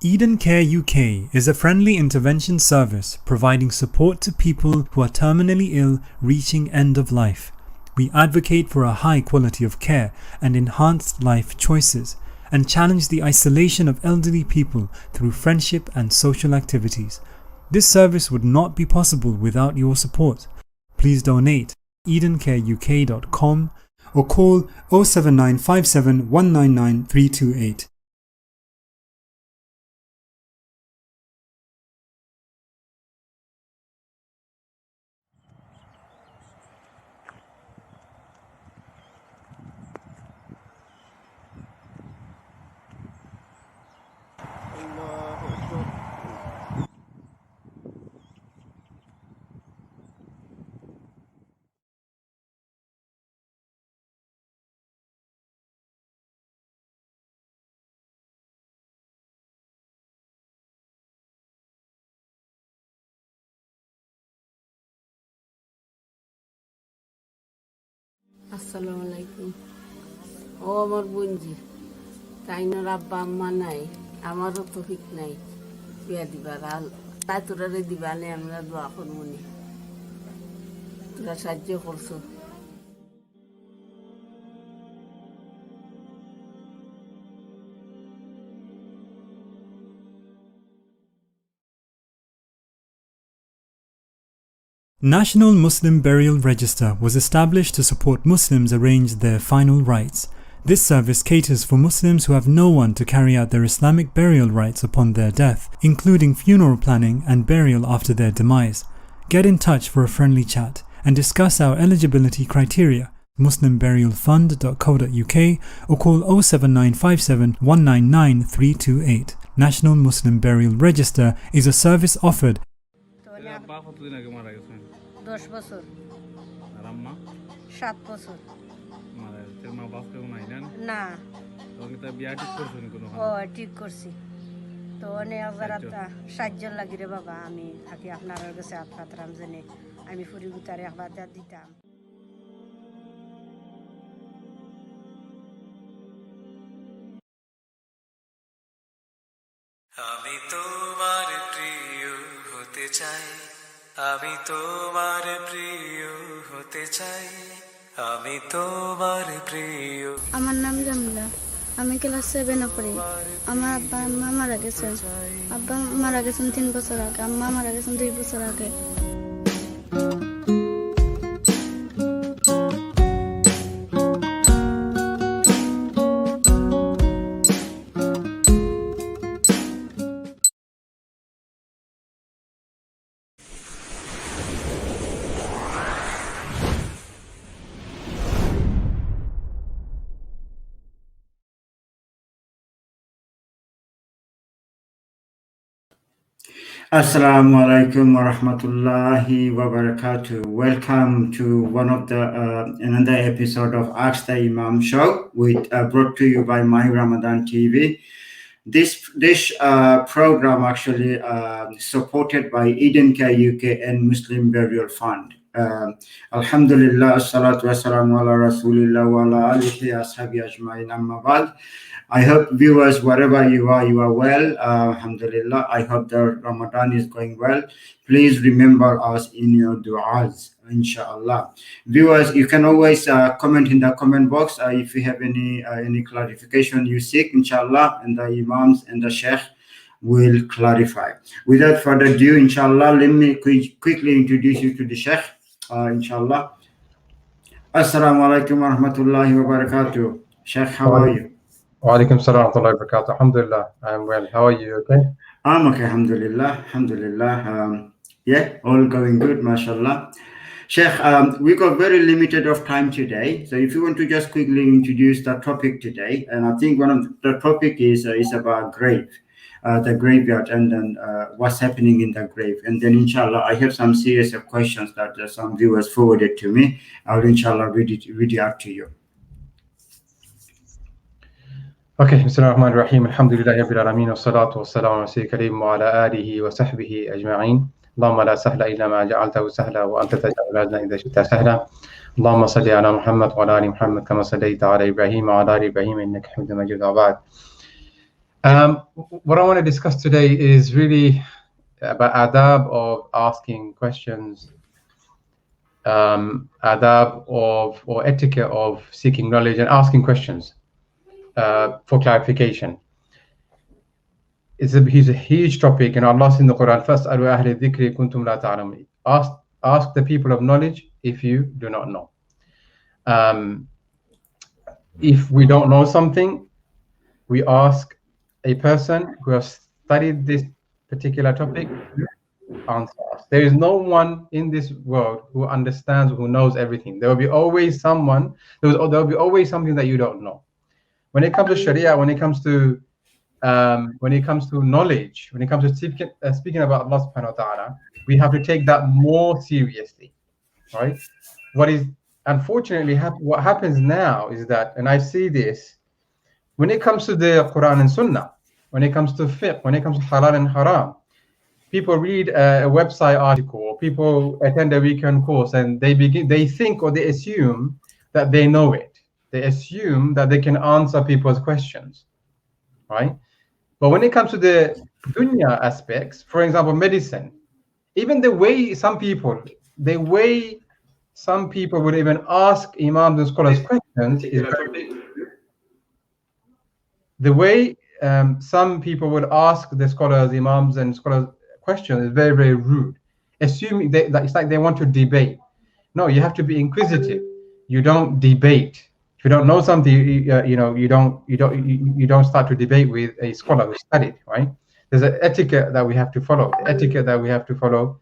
Eden Care UK is a friendly intervention service providing support to people who are terminally ill reaching end of life. We advocate for a high quality of care and enhanced life choices, and challenge the isolation of elderly people through friendship and social activities. This service would not be possible without your support. Please donate edencareuk.com or call 07957 199 328. আসসালামু আলাইকুম। ও আমার বোনজি, তাইনার আব্বা আম্মা নাই, আমারও তো ঠিক নাই বিয়া দিবার। আর তাই তোরারে দিবানে আমরা দোয়া করবনি, তোরা সাহায্য করছো। National Muslim Burial Register was established to support Muslims arrange their final rites. This service caters for Muslims who have no one to carry out their Islamic burial rites upon their death, including funeral planning and burial after their demise. Get in touch for a friendly chat and discuss our eligibility criteria. muslimburialfund.co.uk or call 07957 199 328. National Muslim Burial Register is a service offered 10 বছর আর আম্মা 7 বছর মানে তোর মা বাপ কেউ নাই না তোকে তো বিয়া ঠিক করছনি কোনো ও ঠিক করছি তো অনেক আজারাতা সাহায্য লাগি রে বাবা। আমি থাকি আপনার কাছে আপনারাম জানে আমি ফুরি গুতারে একবার দিতাম। আমি তোমার প্রিয় হতে চাই, আমি তোমার প্রিয় হতে চাই, আমি তোমার প্রিয়। আমার নাম জামিলা, আমি ক্লাস 7 পড়ি। আমার আব্বা আম্মা মারা গেছেন। আব্বা মারা গেছেন 3 বছর আগে, আম্মা মারা গেছেন 2 বছর আগে। Assalamu alaikum wa rahmatullahi wa barakatuh. Welcome to one of the another episode of Ask the Imam show, with brought to you by my Ramadan TV. This program actually supported by Eden Care UK and Muslim Burial Fund. Alhamdulillah, assalatu wassalamu ala rasulillah wa ala alihi ashabi ajma'in, amma ba'd. I hope viewers, wherever you are well. Alhamdulillah. I hope the Ramadan is going well. Please remember us in your du'as, inshallah. Viewers, you can always comment in the comment box if you have any clarification you seek, inshallah, and the imams and the sheikh will clarify. Without further ado, inshallah, let me quickly introduce you to the sheikh, inshallah. Assalamu alaikum wa rahmatullahi wa barakatuh. Sheikh, how are you? Walaikum salam wa rahmatullahi wa barakatuh. Alhamdulillah, I am well. How are you? Okay? I'm okay, alhamdulillah. Alhamdulillah. Yeah, all going good, mashallah. Sheikh, we got very limited of time today, so if you want to just quickly introduce the topic today, and I think one of the topic is about grave, the graveyard, and then what's happening in the grave, and then inshallah I have some series of questions that some viewers forwarded to me. I'll inshallah read it out to you. Okay, Bismillahirrahmanirrahim. Alhamdulillahi Rabbil Alameen. Wassalatu wassalamu ala sayyidil kareem wa ala alihi wa sahbihi ajma'in. Allahumma la sahla illa ma ja'altahu sahla wa anta taj'alul hazna idha shi'ta sahla. Allahumma salli ala Muhammad wa ala ali Muhammad kama sallaita ala Ibrahim wa ala ali Ibrahim innaka Hamidum Majid. Wa ba'd. What I want to discuss today is really about adab of asking questions, adab of or etiquette of seeking knowledge and asking questions for clarification. It's a huge topic, and Allah says in the Quran, فَاسْأَلُوا أَهْلِ الذِّكْرِ كُنْتُمْ لَا تَعْلَمُونَ. Ask the people of knowledge if you do not know. If we don't know something, we ask a person who has studied this particular topic to answer us. There is no one in this world who understands, who knows everything. There will be always someone, there will be always something that you don't know. When it comes to Sharia, when it comes to knowledge, when it comes to speaking about Allah subhanahu wa ta'ala, we have to take that more seriously, right? What is unfortunately what happens now is that, and I see this, when it comes to the Quran and Sunnah, when it comes to fiqh, when it comes to halal and haram, people read a website article, or people attend a weekend course, and they think or they assume that they know it. They assume that they can answer people's questions, right? But when it comes to the dunya aspects, for example, medicine, even the way some people would even ask imams and scholars questions is the way some people would ask the scholars, imams and scholars questions is very, very rude, assuming that it's like they want to debate. No, you have to be inquisitive. You don't debate. If you don't know something, you don't start to debate with a scholar who studied, right? There's an etiquette that we have to follow. The etiquette that we have to follow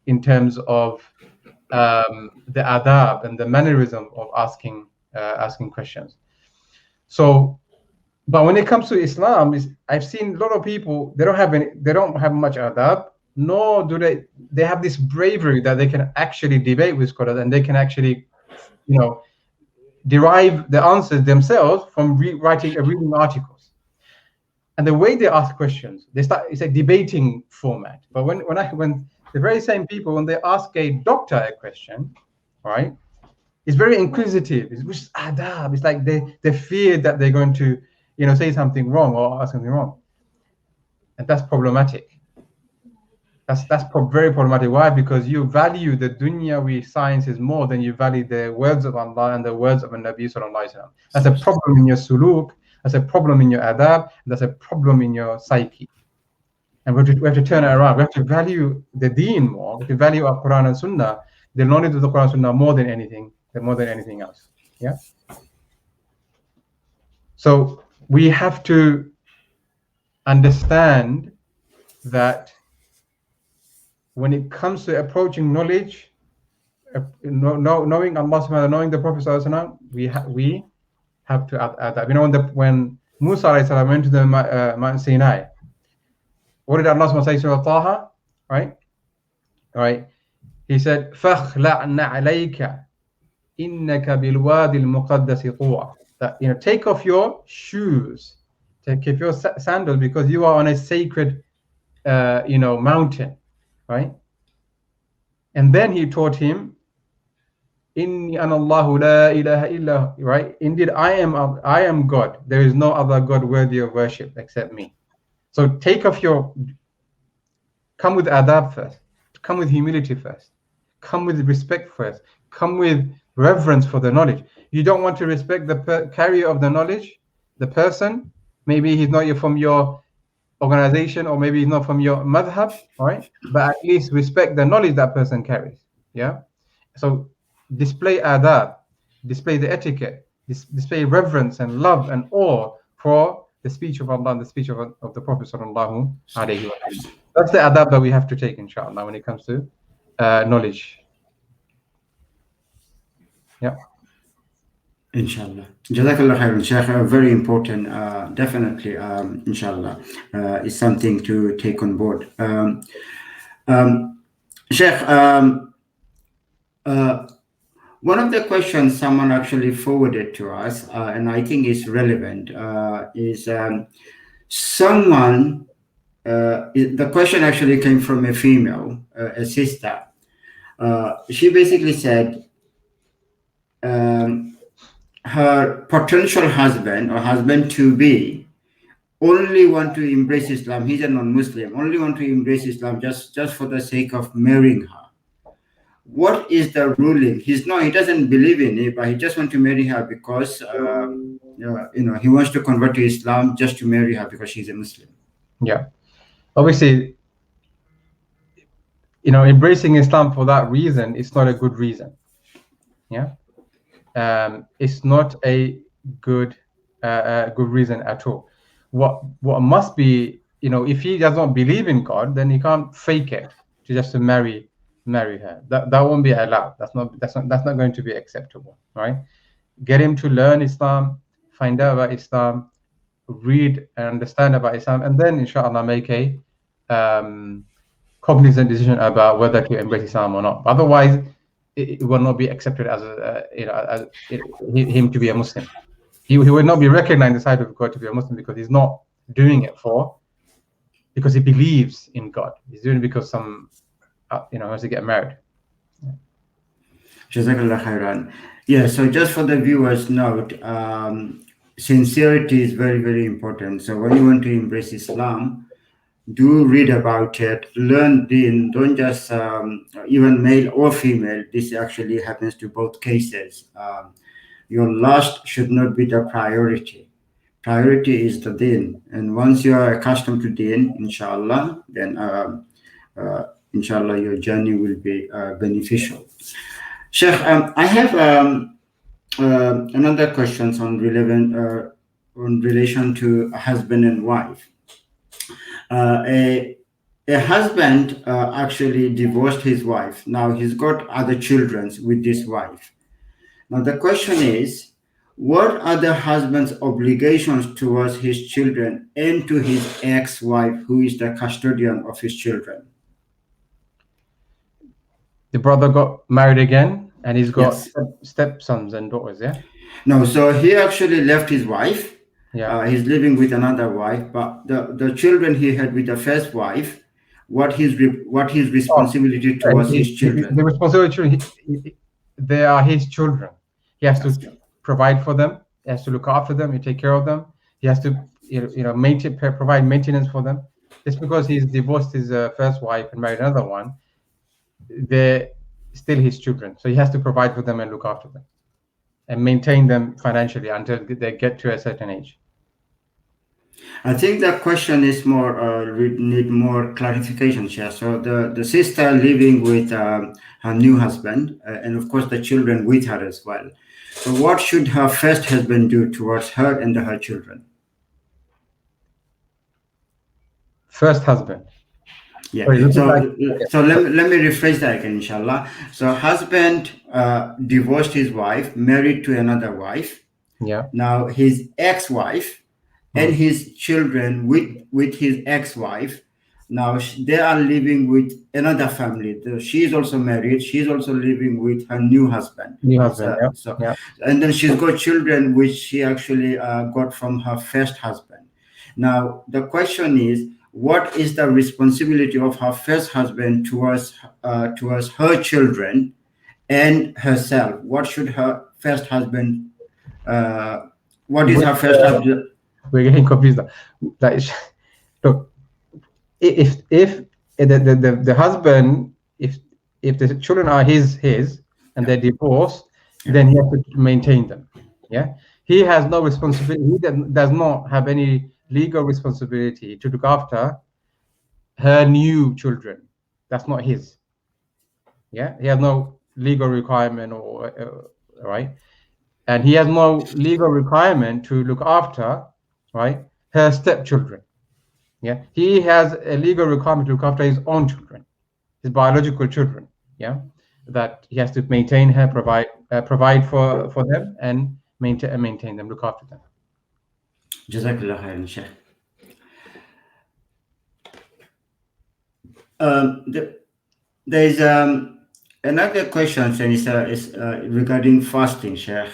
in terms of the adab and the mannerism of asking questions. So, but when it comes to Islam, I've seen a lot of people, they don't have much adab, nor do they have this bravery that they can actually debate with scholars, and they can actually, derive the answers themselves from reading articles. And the way they ask questions, it's a debating format. But when the very same people, when they ask a doctor a question, right, it's very inquisitive. It's just adab. It's like they fear that they're going to, say something wrong or ask something wrong, and that's problematic. That's very problematic. Why? Because you value the dunyawi sciences more than you value the words of Allah and the words of Nabi sallallahu alaihi wasallam. That's a problem in your suluk. That's a problem in your adab. That's a problem in your psyche. And we have to turn it around. We have to value the deen more. We have to value our Quran and Sunnah, the knowledge of the Quran and Sunnah more than anything else. Yeah. So we have to understand that when it comes to approaching knowledge, knowing Allah subhanahu wa ta'ala, knowing the Prophet sallallahu alaihi wasallam, we have to add that. When Musa alayhi salam went to the Mount Sinai, what did Allah subhanahu wa ta'ala say to Taha? Right? He said, فَخْلَعْ نَعْلَيْكَ إِنَّكَ بِالْوَادِ الْمُقَدَّسِ طُوَى. That, take off your shoes, take off your sandals, because you are on a sacred, mountain, right? And then he taught him, Inni ana Allahu la ilaha illa, right? Indeed, I am God. There is no other God worthy of worship except me. So come with adab first, come with humility first, come with respect first, come with reverence for the knowledge. You don't want to respect the carrier of the knowledge, the person. Maybe he's not from your organization, or maybe he's not from your madhab, right? But at least respect the knowledge that person carries. Yeah. So display adab, display the etiquette, display reverence and love and awe for the speech of Allah and the speech of the Prophet sallallahu alaihi wasallam. That's the adab that we have to take, inshallah, when it comes to knowledge. Yeah. Inshallah. Jazakallah khairan, Shaykh. Very important. Definitely, inshallah, is something to take on board. Shaykh, one of the questions someone actually forwarded to us, and I think is relevant, is someone, the question actually came from a female, a sister. She basically said, her potential husband or husband to be only want to embrace Islam. He's a non-Muslim. Only want to embrace Islam just for the sake of marrying her. What is the ruling? He doesn't believe in it, but he just wants to marry her because he wants to convert to Islam just to marry her because she's a Muslim. Yeah, obviously, embracing Islam for that reason is not a good reason. Yeah, it's not a good reason at all. What must be, if he does not believe in God, then he can't fake it to marry her. That won't be allowed. That's not going to be acceptable, right? Get him to learn Islam, find out about Islam, read and understand about Islam, and then inshallah make a cognizant decision about whether to embrace Islam or not. Otherwise, it will not be accepted as him to be a Muslim. He will not be recognized in the sight of God to be a Muslim because he's not doing it because he believes in God. He's doing it because wants to get married. Jazakallah khairan. Yeah, so just for the viewers note, sincerity is very, very important. So when you want to embrace Islam, do read about it, learn deen, don't just, even male or female, this actually happens to both cases. Your lust should not be the priority. Priority is the deen. And once you are accustomed to deen, inshallah, then inshallah your journey will be beneficial. Sheikh, I have another question on relation to husband and wife. A husband actually divorced his wife. Now he's got other children with this wife. Now the question is, what are the husband's obligations towards his children and to his ex-wife, who is the custodian of his children? The brother got married again, and he's got stepsons and daughters. Yeah. No, so he actually left his wife. Yeah. He's living with another wife, but the children he had with the first wife, what his responsibility towards his children? The responsibility, they are his children. He has to provide for them. He has to look after them. He take care of them. He has to provide maintenance for them. Just because he's divorced his first wife and married another one, they're still his children. So he has to provide for them and look after them and maintain them financially until they get to a certain age. I think that question is need more clarification here. So the sister living with her new husband, and of course the children with her as well. So what should her first husband do towards her and her children? First husband. Yeah. So let me rephrase that again, inshallah. So husband divorced his wife, married to another wife. Yeah. Now his ex-wife and his children with his ex-wife, now they are living with another family. She is also married. She's also living with her new husband. And then she's got children which she actually got from her first husband. Now the question is, what is the responsibility of her first husband towards her children and herself? What should her first husband? What is her first husband? We're getting confused. Look, if the husband, if the children are his and they're divorced, then he has to maintain them. Yeah, he has no responsibility. He does not have any legal responsibility to look after her new children. That's not his. Yeah, he has no legal requirement right, and he has no legal requirement to look after her stepchildren. Yeah, he has a legal requirement to look after his own children, his biological children. Yeah, that he has to maintain her, provide for them, and maintain them, look after them. Jazakallah khairan, Sheikh. There is another question, and it's regarding fasting, Sheikh.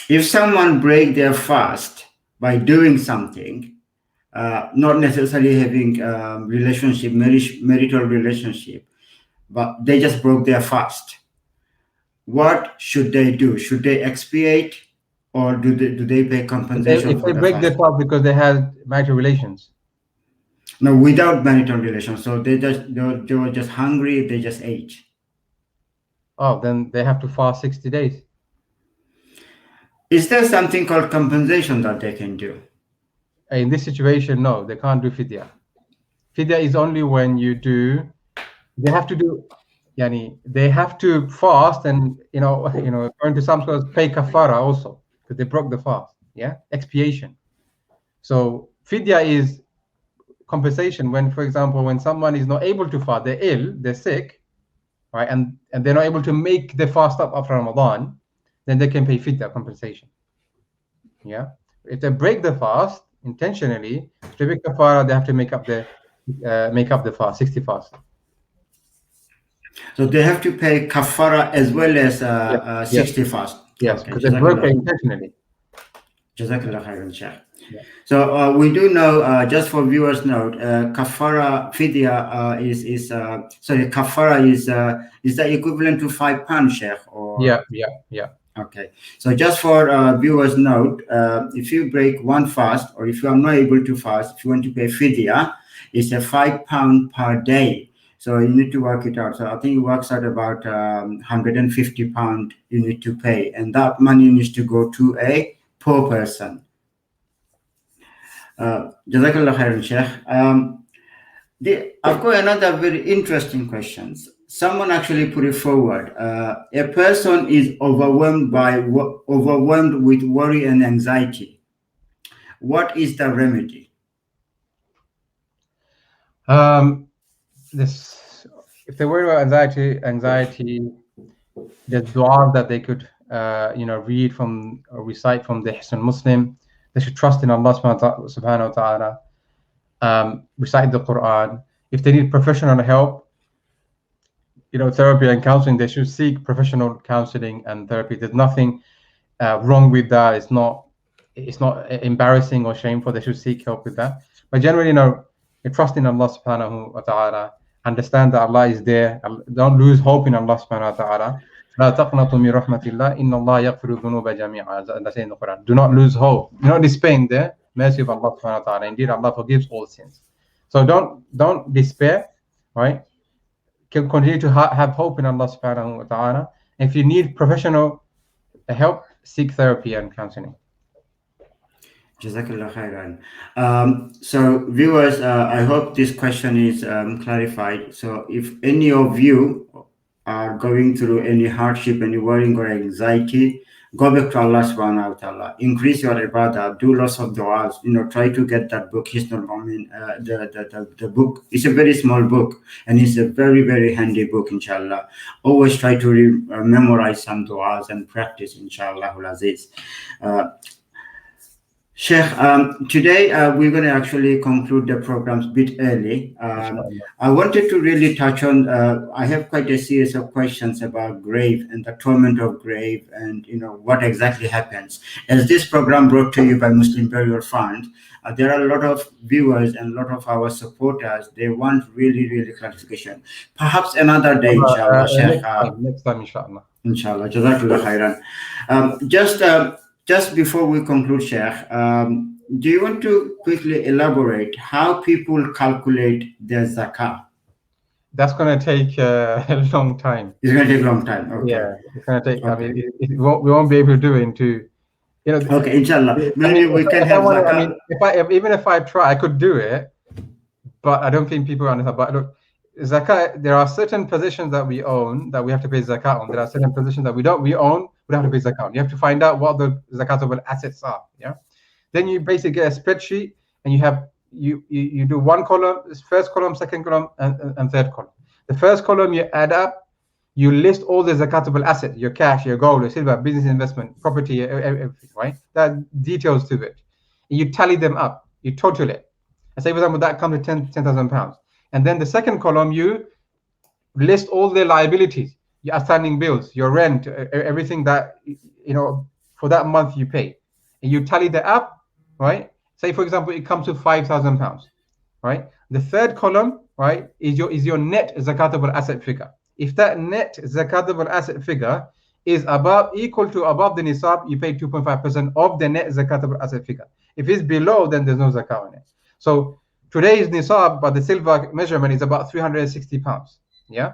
If someone break their fast by doing something, not necessarily having marital relationship, but they just broke their fast, what should they do? Should they expiate or do they pay compensation If for they the break their fast? fast because they had marital relations, No, without marital relations. So they were just hungry. They just ate. oh, then they have to fast 60 days. Is there something called compensation that they can do? In this situation, no, they can't do fidya. Fidya is only when they have to do, yani, they have to fast and, going to some scholars, pay kafara also, because they broke the fast, yeah, expiation. So fidya is compensation when, for example, when someone is not able to fast, they're ill, they're sick, right, and they're not able to make the fast up after Ramadan, then they can pay fidya compensation. Yeah, if they break the fast intentionally, to make kafara, they have to make up the fast, 60 fast. So they have to pay kafara as well as Yes, 60 fast. yes, Okay, because they broke it Jazakallah. intentionally. Jazakallah khairan, Sheikh. So we do know, just for viewers' note, kafara fidya kafara is the equivalent to £5, Sheikh, or Yeah. okay. So just for viewers' note, if you break one fast, or if you are not able to fast, if you want to pay fidya, it's a £5 per day. So you need to work it out. So I think it works out about £150 you need to pay, and that money needs to go to a poor person. Jazakallah khairan, Sheikh. I've got another very interesting question. Someone actually put it forward. A person is overwhelmed with worry and anxiety. What is the remedy? If they worry about anxiety, there's dua that they could read from or recite from the Hisn Muslim. They should trust in Allah subhanahu wa ta'ala, recite the Quran. If they need professional help, therapy and counseling, they should seek professional counseling and therapy. There's nothing wrong with that. It's not embarrassing or shameful. They should seek help with that. But generally, trust in Allah subhanahu wa ta'ala. Understand that Allah is there. Don't lose hope in Allah subhanahu wa ta'ala. لا تقنطوا من رحمة الله إن الله يغفر الذنوب جميعا. That's in the Quran. Do not lose hope. Do not despair in the mercy of Allah subhanahu wa ta'ala. Indeed, Allah forgives all sins. So don't despair, right? Continue to have hope in Allah subhanahu wa ta'ala. If you need professional help, seek therapy and counseling. Jazakallah khairan. So viewers, I hope this question is clarified. So if any of you are going through any hardship, any worrying or anxiety, go back to Allah subhanahu wa ta'ala. Increase your ibadah, do lots of du'as, try to get that book, Hisnul Mu'min. The book is a very small book, and it's a very, very handy book, inshallah. Always try to memorize some du'as and practice, inshallah al-aziz. Sheikh, today we're going to actually conclude the programs a bit early. I wanted to really touch on, I have quite a series of questions about grave and the torment of grave and, what exactly happens. As this program brought to you by Muslim Burial Fund, there are a lot of viewers and a lot of our supporters. They want really, really clarification. Perhaps another day, inshallah, Sheikh. Next time, inshallah. Inshallah. Jazakallah khairan. Just before we conclude, Sheikh, do you want to quickly elaborate how people calculate their zakah? That's going to take a long time. It's going to take a long time. Okay. Yeah, it's going to take. Okay. I mean, we won't be able to do it Okay, inshallah. Maybe we can have zakah. Even if I try, I could do it, but I don't think people understand. But look, zakah, there are certain positions that we own that we have to pay zakat on. There are certain positions that we own, we don't have to pay zakat on. You have to find out what the zakatable assets are. Yeah. Then you basically get a spreadsheet, and you do one column, first column, second column, and third column. The first column you add up, you list all the zakatable assets, your cash, your gold, your silver, business investment, property, everything, right? That details to it. And you tally them up, you total it. And say, for example, that comes to £10,000. And then the second column, you list all the liabilities, your outstanding bills, your rent, everything that, for that month you pay. And you tally that up, right? Say, for example, it comes to £5,000, right? The third column, right, is your net zakatable asset figure. If that net zakatable asset figure is equal to above the nisab, you pay 2.5% of the net zakatable asset figure. If it's below, then there's no zakat on it. So today's nisab, but the silver measurement is about 360 pounds. Yeah.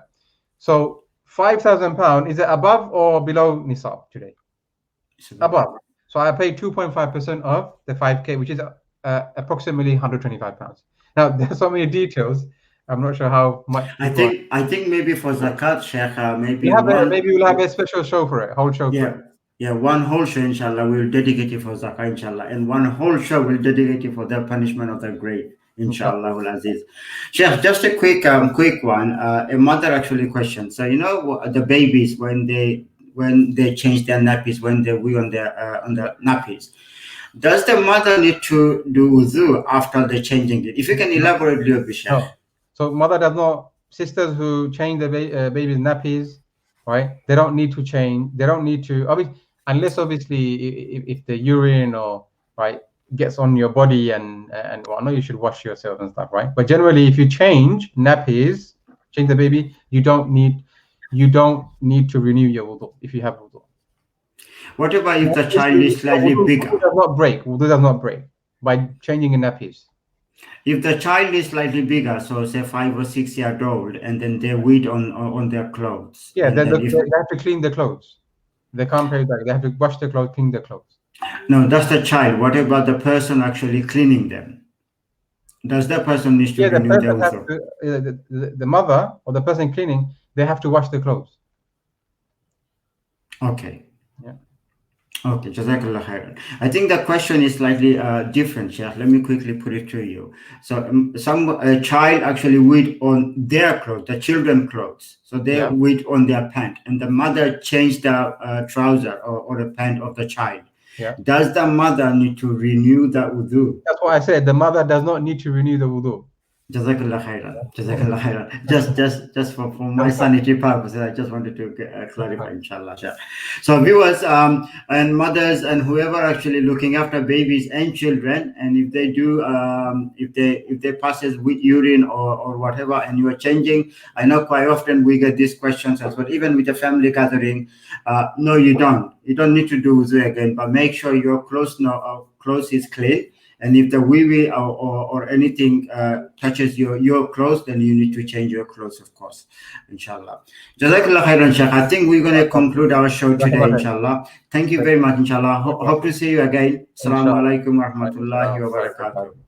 So 5,000 pounds, is it above or below nisab today? Above. So I pay 2.5% of the 5k, which is approximately 125 pounds. Now there's so many details. I'm not sure how much. I think maybe for zakat, Sheikh, maybe maybe we'll have a special show for it, whole show. Yeah, one whole show, inshallah, we'll dedicate it for zakat, inshallah, and one whole show we'll dedicate it for the punishment of the grave, inshallah. Aziz. Sheikh, just a quick one. A mother actually questioned. So you know the babies when they change their nappies, when they wee on the nappies, does the mother need to do wudu after the changing it? If you can elaborate a little bit, Sheikh. No. So mother does not. Sisters who change the baby's nappies, right? They don't need to change. They don't need to, unless obviously if the urine or right gets on your body and well, I know you should wash yourself and stuff, right? But generally, if you change nappies, change the baby, you don't need to renew your wudu if you have wudu. What about if the child is slightly bigger? Wudu does not break. Wudu does not break by changing in nappies. If the child is slightly bigger, so say 5 or 6 years old, and then they weed on their clothes. Yeah, they have to clean the clothes. They can't play back. They have to wash the clothes, clean the clothes. No, that's the child. What about the person actually cleaning them? Does that person need to renew their wudu? The mother or the person cleaning, they have to wash the clothes. Okay. Yeah. Okay, Jazakallah khairan. I think the question is slightly different, Sheikh. Let me quickly put it to you. So a child actually weed on their clothes, the children's clothes. So they weed on their pant, and the mother changed the trouser or the pant of the child. Yeah. Does the mother need to renew the wudu? That's what I said. The mother does not need to renew the wudu. Jazakallah khairan. Jazakallah khairan. Just for my sanity purposes, I just wanted to clarify, inshallah. So viewers and mothers and whoever actually looking after babies and children, and if they do, if they passes with urine or whatever, and you are changing, I know quite often we get these questions as well, even with a family gathering. No, you don't. You don't need to do wudu again, but make sure your clothes is clean. And if the wee or anything touches your clothes, then you need to change your clothes, of course, inshallah. Jazakallah khairan, Sheikh. I think we're going to conclude our show today, inshallah. Thank you very much, inshallah. Hope to see you again. Assalamu alaikum wa rahmatullahi wa barakatuh.